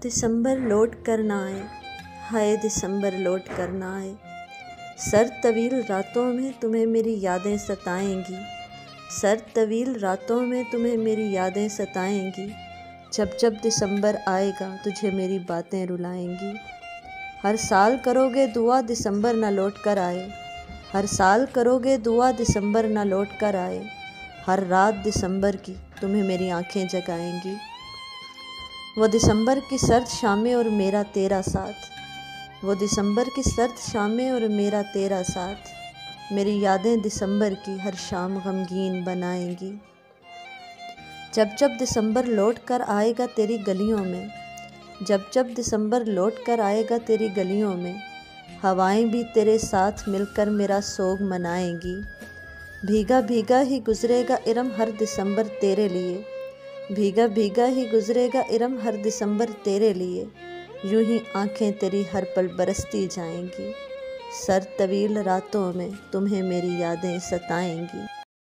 दिसंबर लौट कर ना आए, हाय दिसंबर लौट कर ना आए। सर तवील रातों में तुम्हें मेरी यादें सताएंगी, सर तवील रातों में तुम्हें मेरी यादें सताएंगी। जब जब दिसंबर आएगा तुझे मेरी बातें रुलाएंगी। हर साल करोगे दुआ दिसंबर ना लौट कर आए, हर साल करोगे दुआ दिसंबर ना लौट कर आए। हर रात दिसंबर की तुम्हें मेरी आंखें जगाएंगी। वो दिसंबर की सर्द शामें और मेरा तेरा साथ, वो दिसंबर की सर्द शामें और मेरा तेरा साथ। मेरी यादें दिसंबर की हर शाम गमगीन बनाएंगी। जब जब दिसंबर लौट कर आएगा तेरी गलियों में, जब जब दिसंबर लौट कर आएगा तेरी गलियों में, हवाएं भी तेरे साथ मिलकर मेरा सोग मनाएंगी। भीगा भीगा ही गुजरेगा इरम हर दिसंबर तेरे लिए, भीगा भीगा ही गुजरेगा इरम हर दिसंबर तेरे लिए। यूं ही आंखें तेरी हर पल बरसती जाएंगी, सर तवील रातों में तुम्हें मेरी यादें सताएंगी।